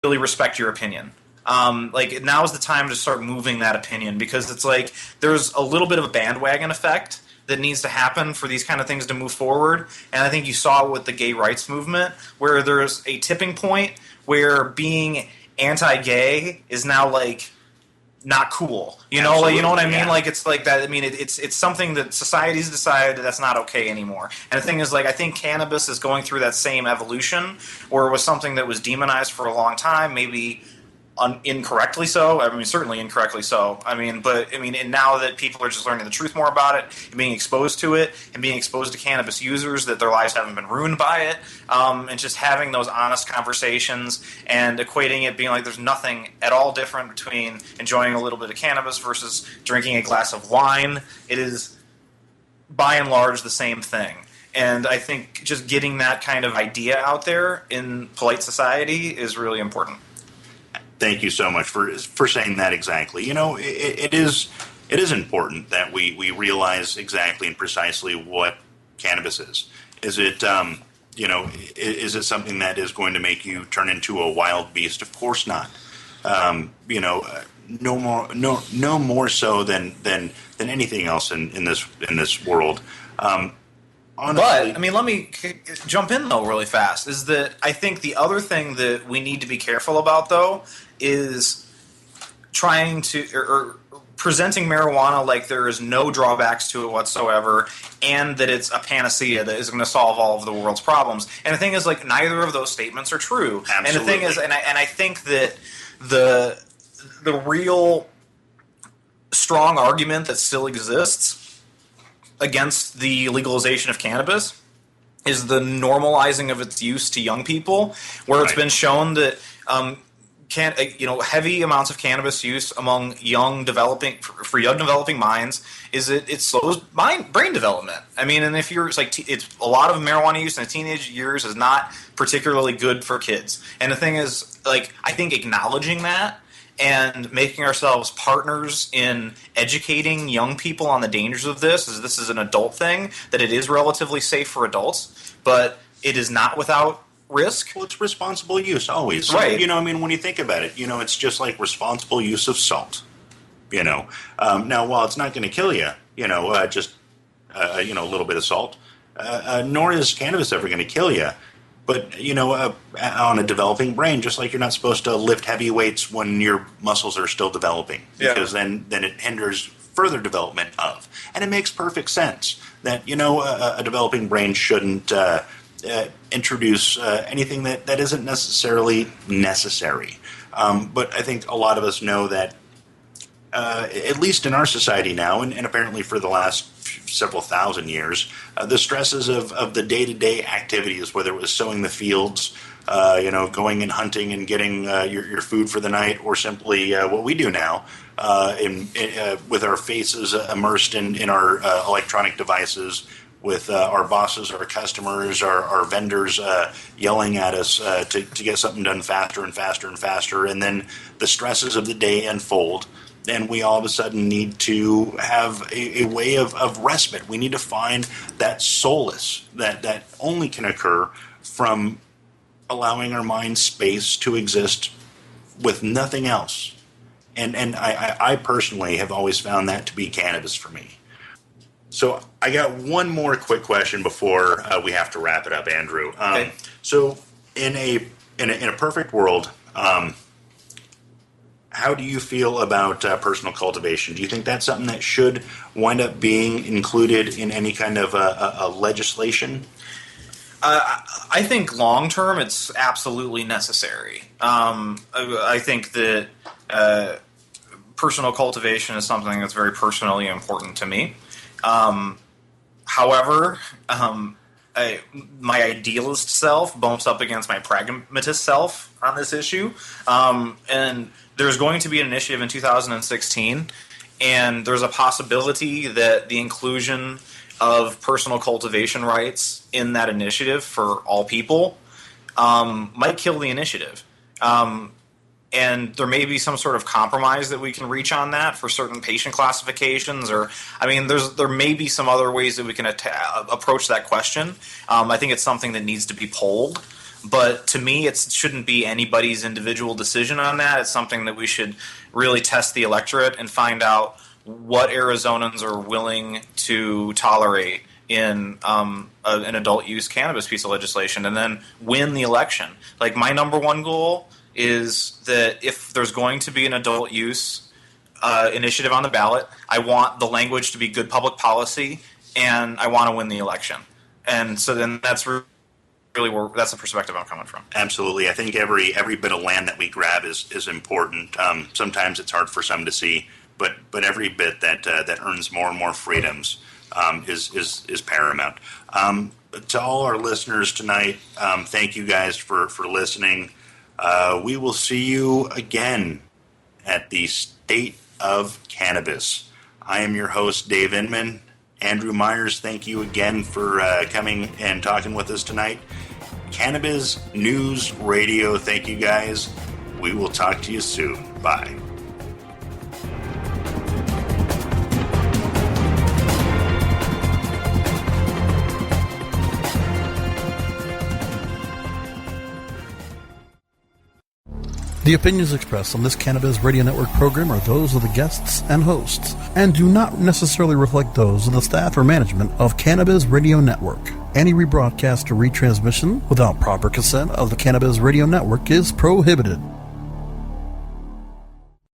really respect your opinion. Like now is the time to start moving that opinion, because it's like there's a little bit of a bandwagon effect that needs to happen for these kind of things to move forward. And I think you saw it with the gay rights movement, where there's a tipping point where being anti-gay is now like not cool. You know, like, you know what I mean? Like it's like that. I mean, it's something that society's decided that that's not okay anymore. And the thing is, like, I think cannabis is going through that same evolution, where it was something that was demonized for a long time, maybe incorrectly so. I mean, certainly incorrectly so. I mean, but I mean, and now that people are just learning the truth more about it and being exposed to it and being exposed to cannabis users, that their lives haven't been ruined by it, and just having those honest conversations and equating it, being like there's nothing at all different between enjoying a little bit of cannabis versus drinking a glass of wine. It is, by and large, the same thing. And I think just getting that kind of idea out there in polite society is really important. Thank you so much for saying that exactly. You know, it is important that we realize exactly and precisely what cannabis is. Is it you know, is it something that is going to make you turn into a wild beast? Of course not. You know, no more so than anything else in this world. Honestly, but, I mean, let me jump in, though, really fast, is that I think the other thing that we need to be careful about, though, is trying to, or presenting marijuana like there is no drawbacks to it whatsoever, and that it's a panacea that is going to solve all of the world's problems. And the thing is, like, neither of those statements are true. Absolutely. And the thing is, and I think that the real strong argument that still exists against the legalization of cannabis is the normalizing of its use to young people, where it's been shown that heavy amounts of cannabis use among young developing minds is it slows brain development. I mean, and if you're it's a lot of marijuana use in the teenage years is not particularly good for kids. And the thing is, like, I think acknowledging that and making ourselves partners in educating young people on the dangers of this is an adult thing, that it is relatively safe for adults, but it is not without risk. Well, it's responsible use, always. Right. You know, I mean, when you think about it, you know, it's just like responsible use of salt. You know, now, while it's not going to kill you, you know, just, you know, a little bit of salt, nor is cannabis ever going to kill you. But, you know, on a developing brain, just like you're not supposed to lift heavy weights when your muscles are still developing, because then it hinders further development of. And it makes perfect sense that, you know, a developing brain shouldn't introduce anything that isn't necessarily necessary. But I think a lot of us know that, at least in our society now, and apparently for the last several thousand years, the stresses of the day-to-day activities, whether it was sowing the fields, you know, going and hunting and getting your food for the night, or simply what we do now with our faces immersed in our electronic devices, with our bosses, our customers, our vendors yelling at us to get something done faster and faster and faster, and then the stresses of the day unfold. Then we all of a sudden need to have a way of respite. We need to find that solace that only can occur from allowing our mind space to exist with nothing else. And I personally have always found that to be cannabis for me. So I got one more quick question before we have to wrap it up, Andrew. Okay. So in a perfect world, how do you feel about personal cultivation? Do you think that's something that should wind up being included in any kind of a legislation? I think long term it's absolutely necessary. I think that personal cultivation is something that's very personally important to me. However, my idealist self bumps up against my pragmatist self on this issue. And there's going to be an initiative in 2016, and there's a possibility that the inclusion of personal cultivation rights in that initiative for all people might kill the initiative. And there may be some sort of compromise that we can reach on that for certain patient classifications, or I mean, there may be some other ways that we can approach that question. I think it's something that needs to be polled. But to me, it shouldn't be anybody's individual decision on that. It's something that we should really test the electorate and find out what Arizonans are willing to tolerate in an adult use cannabis piece of legislation, and then win the election. Like, my number one goal is that if there's going to be an adult use initiative on the ballot, I want the language to be good public policy, and I want to win the election. And so then that's really that's the perspective I'm coming from. Absolutely. I think every bit of land that we grab is important. Sometimes it's hard for some to see, but every bit that earns more and more freedoms is paramount. To all our listeners tonight, thank you guys for listening. We will see you again at the State of Cannabis. I am your host, Dave Inman. Andrew Myers, thank you again for coming and talking with us tonight. Cannabis News Radio, thank you guys. We will talk to you soon. Bye. The opinions expressed on this Cannabis Radio Network program are those of the guests and hosts, and do not necessarily reflect those of the staff or management of Cannabis Radio Network. Any rebroadcast or retransmission without proper consent of the Cannabis Radio Network is prohibited.